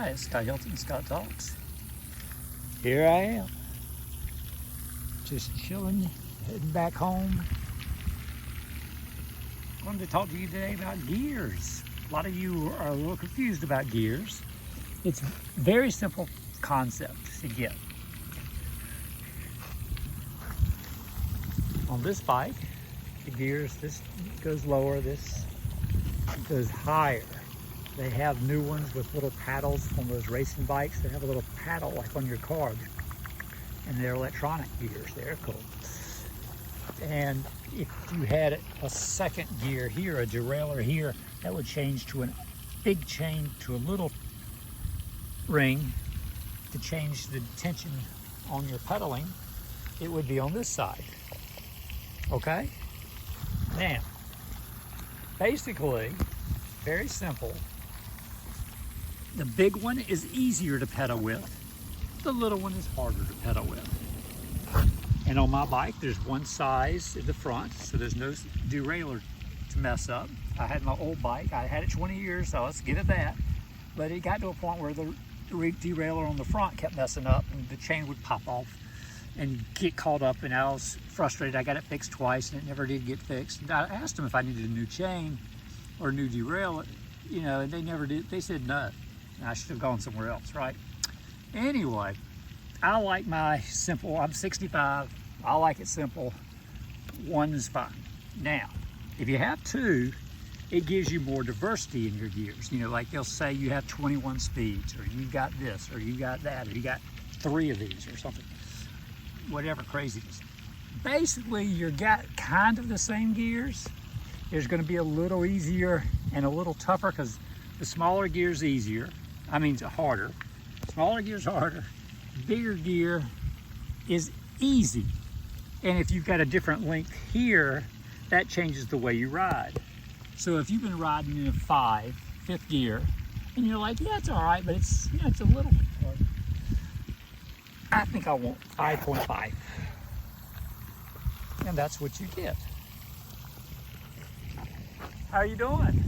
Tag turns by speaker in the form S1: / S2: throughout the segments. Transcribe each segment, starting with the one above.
S1: Hi, it's Scott Hilton, Scott Talks. Here I am, just chilling, heading back home. I wanted to talk to you today about gears. A lot of you are a little confused about gears. It's a very simple concept to get. On this bike, the gears, this goes lower, this goes higher. They have new ones with little paddles on those racing bikes. They have a little paddle like on your car, and they're electronic gears. They're cool. And if you had a second gear here, a derailleur here, that would change to a big chain to a little ring to change the tension on your pedaling. It would be on this side. Okay? Now, basically, very simple. The big one is easier to pedal with. The little one is harder to pedal with. And on my bike, there's one size in the front, so there's no derailleur to mess up. I had my old bike. I had it 20 years, so let's give it that. But it got to a point where the derailleur on the front kept messing up, and the chain would pop off and get caught up, and I was frustrated. I got it fixed twice, and it never did get fixed. And I asked them if I needed a new chain or a new derailleur, you know, and they never did. They said no. I should have gone somewhere else, right? Anyway, I like my simple, I'm 65, I like it simple. One is fine. Now, if you have two, it gives you more diversity in your gears. You know, like they'll say you have 21 speeds, or you got this, or you got that, or you got 3 of these, or something. Whatever craziness. Basically, you're got kind of the same gears. There's gonna be a little easier and a little tougher because the smaller gear's easier. I mean, it's harder. Smaller gear's harder. Bigger gear is easy. And if you've got a different length here, that changes the way you ride. So if you've been riding in a 5th gear, and you're like, yeah, it's all right, but it's, you know, it's a little hard. I think I want 5.5. And that's what you get. How are you doing?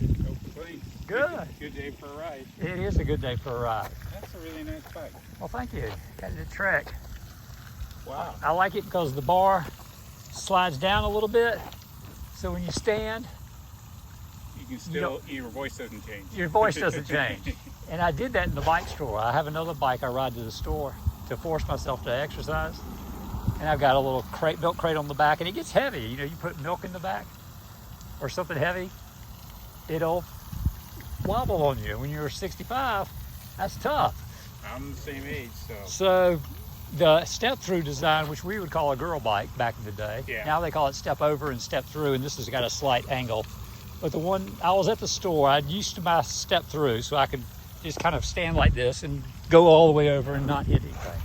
S1: Good.
S2: Good day for a ride.
S1: It is a good day for a ride.
S2: That's a really nice bike.
S1: Well, thank you. Got it a Trek.
S2: Wow.
S1: I like it because the bar slides down a little bit, so when you stand,
S2: You can still, your voice doesn't change.
S1: your voice doesn't change. And I did that in the bike store. I have another bike I ride to the store to force myself to exercise. And I've got a little milk crate on the back, and it gets heavy. You know, you put milk in the back or something heavy, it'll wobble on you. When you're 65, that's tough.
S2: I'm the same age, so.
S1: So the step-through design, which we would call a girl bike back in the day,
S2: Yeah.
S1: now they call it step over and step through, and this has got a slight angle. But the one, I was at the store, I'd used to my step through, so I could just kind of stand like this and go all the way over and not hit anything,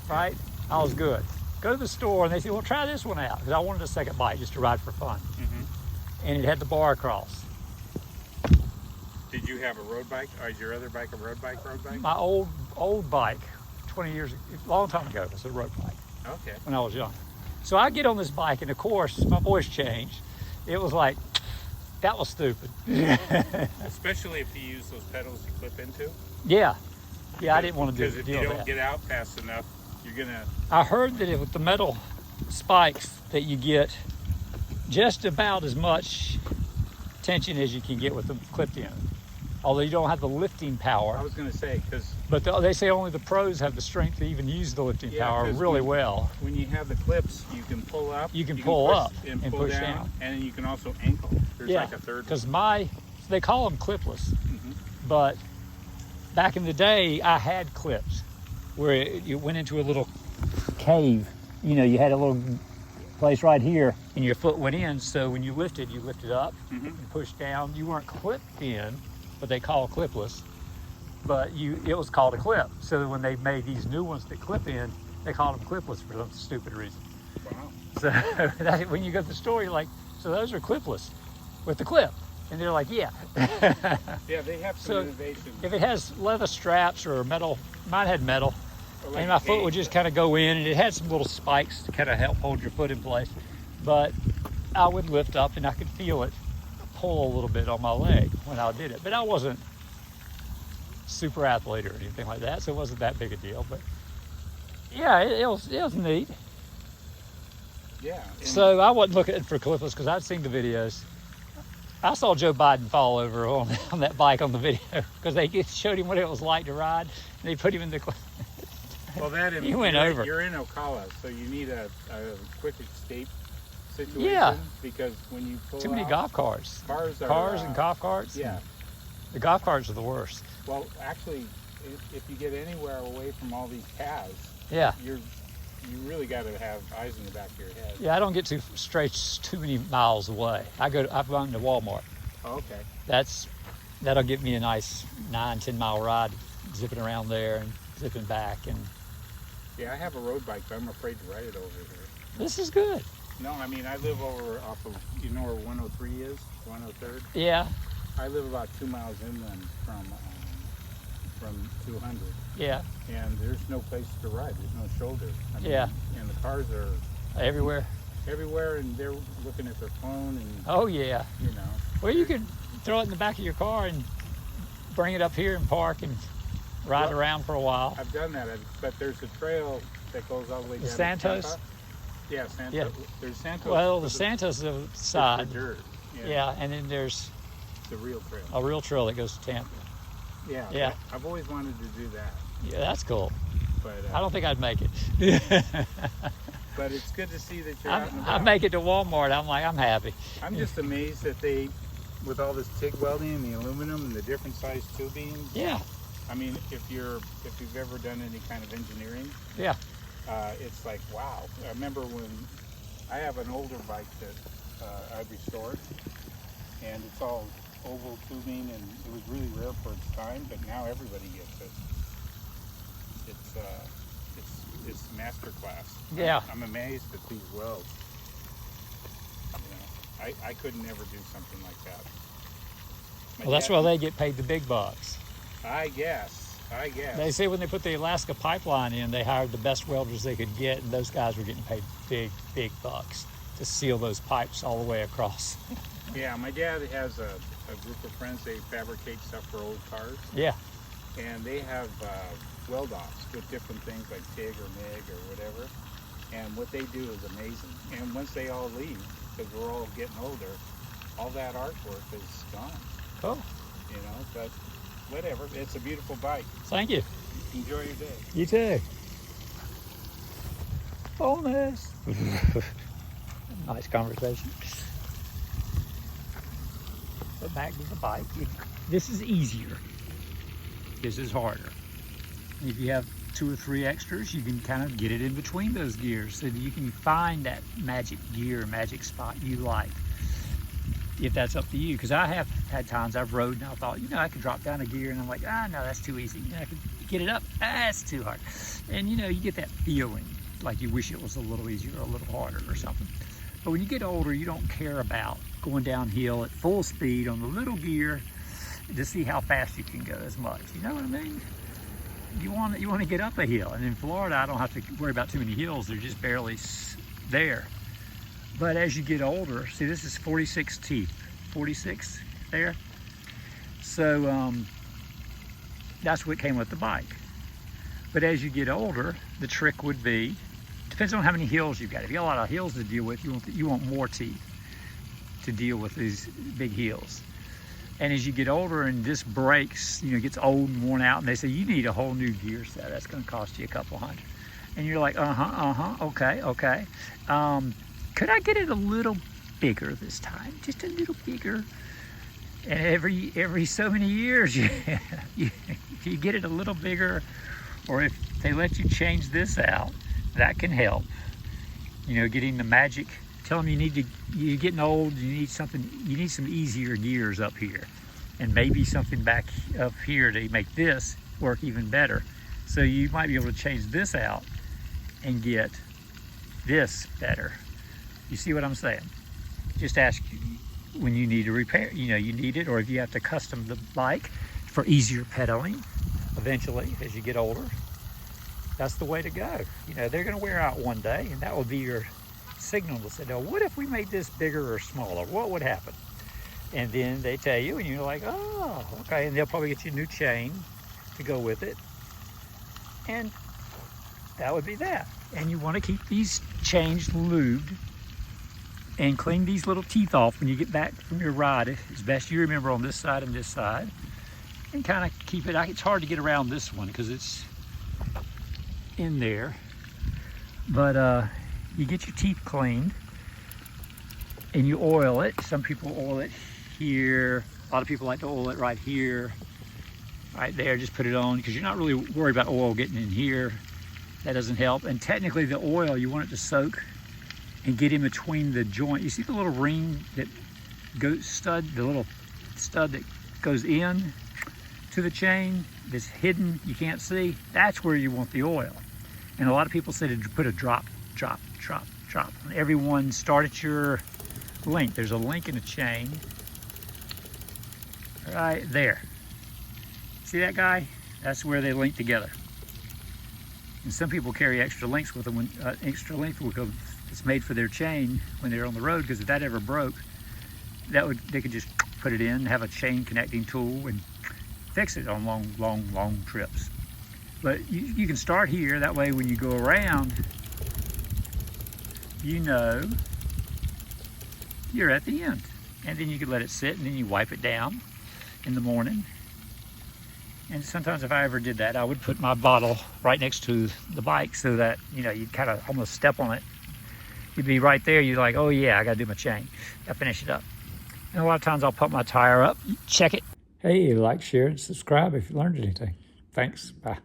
S1: right? I was good. Go to the store, and they said, well, try this one out, because I wanted a second bike just to ride for fun.
S2: Mm-hmm.
S1: And it had the bar across.
S2: Did you have a road bike? Or is your other bike a road bike?
S1: My old bike, 20 years, a long time ago, was a road bike
S2: Okay.
S1: when I was young. So I get on this bike, and of course, my voice changed. It was like, that was stupid.
S2: Especially if you use those pedals you clip into.
S1: Yeah, I didn't want to do
S2: Because if you don't get out fast enough, you're gonna.
S1: I heard that with the metal spikes that you get just about as much tension as you can get with them clipped in. Although you don't have the lifting power.
S2: I was gonna say, because.
S1: But they say only the pros have the strength to even use the lifting power really well.
S2: When you have the clips, you can pull up.
S1: You can pull up
S2: and
S1: and
S2: pull
S1: push
S2: down,
S1: down.
S2: and then you can also ankle. There's
S1: Yeah,
S2: like a third.
S1: because they call them clipless.
S2: Mm-hmm.
S1: But back in the day, I had clips where you went into a little cave. You know, you had a little place right here, and your foot went in. So when you lifted up
S2: Mm-hmm.
S1: and pushed down. You weren't clipped in, but they call clipless. But it was called a clip. So when they made these new ones that clip in, they called them clipless for some stupid reason.
S2: Wow.
S1: So when you go to the store, you're like, so those are clipless with the clip. And they're like, yeah.
S2: Yeah, they have some
S1: So
S2: innovation.
S1: if it has leather straps or metal, mine had metal,
S2: Or like
S1: and my
S2: a
S1: foot would
S2: cage.
S1: just kind of go in, and it had some little spikes to kind of help hold your foot in place. But I would lift up, and I could feel it pull a little bit on my leg when I did it. But I wasn't super athlete or anything like that, so it wasn't that big a deal. But yeah, it was neat.
S2: Yeah.
S1: So I wasn't looking for clipless because I'd seen the videos. I saw Joe Biden fall over on that bike on the video because they showed him what it was like to ride, and they put him in the.
S2: Well,
S1: he went over.
S2: You're in Ocala, so you need a quick escape situation.
S1: Yeah.
S2: Because when you pull
S1: too many golf carts.
S2: Cars
S1: and golf carts.
S2: Yeah.
S1: The golf carts are the worst.
S2: Well, actually, if you get anywhere away from all these paths,
S1: yeah,
S2: you really got to have eyes in the back of your head.
S1: Yeah, I don't get too many miles away. I've gone to Walmart.
S2: Oh, okay.
S1: That'll give me a nice 9-10 mile ride, zipping around there and zipping back. And
S2: yeah, I have a road bike, but I'm afraid to ride it over here.
S1: This is good.
S2: No, I mean I live over off of, you know where 103 is, 103rd.
S1: Yeah.
S2: I live about 2 miles inland from 200.
S1: Yeah.
S2: And there's no place to ride. There's no shoulder. I mean,
S1: yeah.
S2: And the cars are
S1: everywhere.
S2: Everywhere, and they're looking at their phone and.
S1: Oh yeah.
S2: You know.
S1: Well, you could throw it in the back of your car and bring it up here and park and ride around for a while.
S2: I've done that, but there's a trail that goes all the way down.
S1: The Santos.
S2: Yeah, Santos.
S1: Yeah.
S2: There's Santos.
S1: Well, the Santos is the side.
S2: The dirt.
S1: Yeah, and then there's
S2: the real trail.
S1: A real trail that goes to Tampa.
S2: Yeah.
S1: Yeah.
S2: I've always wanted to do that.
S1: Yeah, that's cool.
S2: But
S1: I don't think I'd make it.
S2: But it's good to see that you're out and about.
S1: I make it to Walmart. I'm happy.
S2: I'm just amazed that they, with all this TIG welding and the aluminum and the different size tubing.
S1: Yeah.
S2: I mean, if you've ever done any kind of engineering.
S1: Yeah.
S2: It's like, wow. I remember when I have an older bike that I restored, and it's all oval tubing, and it was really rare for its time, but now everybody gets it. It's master class.
S1: Yeah.
S2: I'm amazed at these welds. You know, I could never do something like that.
S1: Well, that's why they get paid the big bucks.
S2: I guess.
S1: They say when they put the Alaska pipeline in, they hired the best welders they could get, and those guys were getting paid big bucks to seal those pipes all the way across.
S2: Yeah, my dad has a group of friends. They fabricate stuff for old cars.
S1: Yeah.
S2: And they have weld-offs with different things like TIG or MIG or whatever. And what they do is amazing. And once they all leave, because we're all getting older, all that artwork is gone.
S1: Cool.
S2: You know, but whatever. It's a beautiful bike.
S1: Thank you.
S2: Enjoy your day.
S1: You too. Bonus. Nice conversation. But back to the bike. This is easier. This is harder. If you have 2 or 3 extras, you can kind of get it in between those gears so that you can find that magic gear, magic spot you like. If that's up to you, because I have had times I've rode and I thought, I could drop down a gear, and I'm like, no, that's too easy. I could get it up, that's too hard. And you get that feeling like you wish it was a little easier or a little harder or something. But when you get older, you don't care about going downhill at full speed on the little gear to see how fast you can go as much. You know what I mean? You want to get up a hill, and in Florida, I don't have to worry about too many hills. They're just barely there. But as you get older, see, this is 46 teeth, 46 there. So that's what came with the bike. But as you get older, the trick would be, depends on how many hills you've got. If you got a lot of hills to deal with, you want more teeth to deal with these big hills. And as you get older and this breaks, gets old and worn out, and they say you need a whole new gear set. That's going to cost you a couple $100. And you're like, okay. Could I get it a little bigger this time? Just a little bigger. And every so many years, if you get it a little bigger, or if they let you change this out, that can help. Getting the magic. Tell them you're getting old, you need some easier gears up here. And maybe something back up here to make this work even better. So you might be able to change this out and get this better. You see what I'm saying? Just ask when you need to repair, you need it, or if you have to custom the bike for easier pedaling eventually as you get older. That's the way to go. They're going to wear out one day, and that will be your signal to say, what if we made this bigger or smaller? What would happen? And then they tell you, and you're like, oh, okay. And they'll probably get you a new chain to go with it. And that would be that. And you want to keep these chains lubed and clean these little teeth off when you get back from your ride as best you remember on this side and this side. And kind of keep it, it's hard to get around this one because it's in there. But you get your teeth cleaned and you oil it. Some people oil it here. A lot of people like to oil it right here, right there. Just put it on because you're not really worried about oil getting in here. That doesn't help. And technically the oil, you want it to soak and get in between the joint. You see the little ring that goes stud, the little stud that goes in to the chain that's hidden, you can't see? That's where you want the oil. And a lot of people say to put a drop, drop, drop, drop. Everyone start at your link. There's a link in the chain right there. See that guy? That's where they link together. And some people carry extra links with them, extra length with them. It's made for their chain when they're on the road, because if that ever broke, they could just put it in, have a chain connecting tool, and fix it on long trips. But you can start here. That way, when you go around, you know you're at the end. And then you can let it sit, and then you wipe it down in the morning. And sometimes if I ever did that, I would put my bottle right next to the bike so that, you know, you'd kind of almost step on it. You'd be right there. You're like, oh yeah, I got to do my chain. I finish it up. And a lot of times I'll pump my tire up, check it. Hey, like, share, and subscribe if you learned anything. Thanks. Bye.